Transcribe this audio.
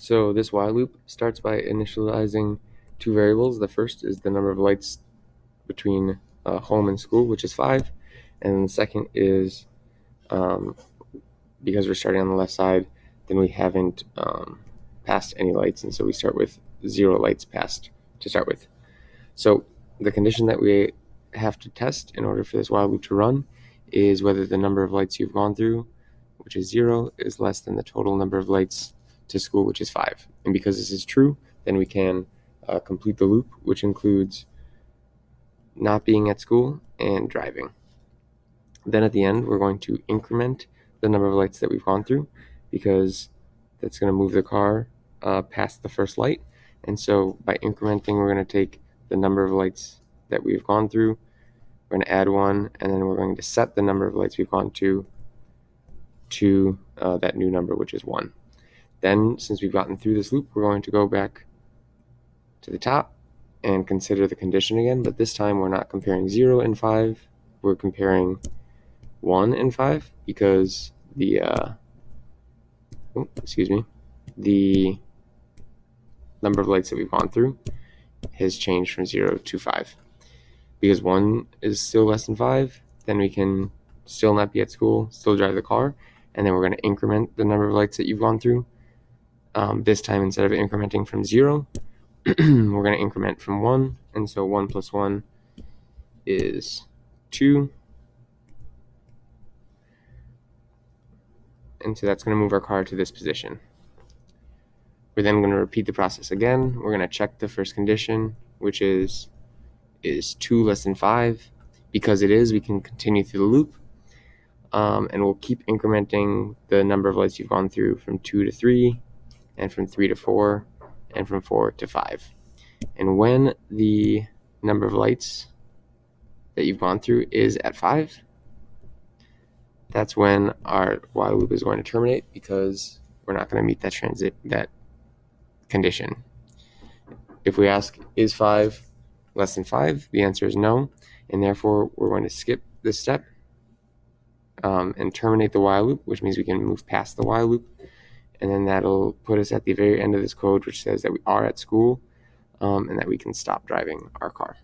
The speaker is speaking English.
So this while loop starts by initializing two variables. The first is the number of lights between home and school, which is 5. And the second is, because we're starting on the left side, then we haven't passed any lights, and so we start with 0 lights passed to start with. So the condition that we have to test in order for this while loop to run is whether the number of lights you've gone through, which is 0, is less than the total number of lights to school, which is 5. And because this is true, then we can complete the loop, which includes not being at school and driving. Then at the end, we're going to increment the number of lights that we've gone through, because that's going to move the car past the first light. And so by incrementing, we're going to take the number of lights that we've gone through, we're going to add 1, and then we're going to set the number of lights we've gone to that new number, which is 1. Then, since we've gotten through this loop, we're going to go back to the top and consider the condition again, but this time we're not comparing 0 and 5, we're comparing 1 and 5, because the number of lights that we've gone through has changed from 0 to 5. Because 1 is still less than 5, then we can still not be at school, still drive the car, and then we're going to increment the number of lights that you've gone through. This time, instead of incrementing from 0, we're going to increment from 1, and so 1 plus 1 is 2. And so that's going to move our car to this position. We're then going to repeat the process again. We're going to check the first condition, which is 2 less than 5. Because it is, we can continue through the loop, and we'll keep incrementing the number of lights you've gone through from 2 to 3, and from 3 to 4, and from 4 to 5. And when the number of lights that you've gone through is at 5, that's when our while loop is going to terminate, because we're not going to meet that condition. If we ask, is 5 less than 5, the answer is no, and therefore we're going to skip this step and terminate the while loop, which means we can move past the while loop, and then that'll put us at the very end of this code, which says that we are at school and that we can stop driving our car.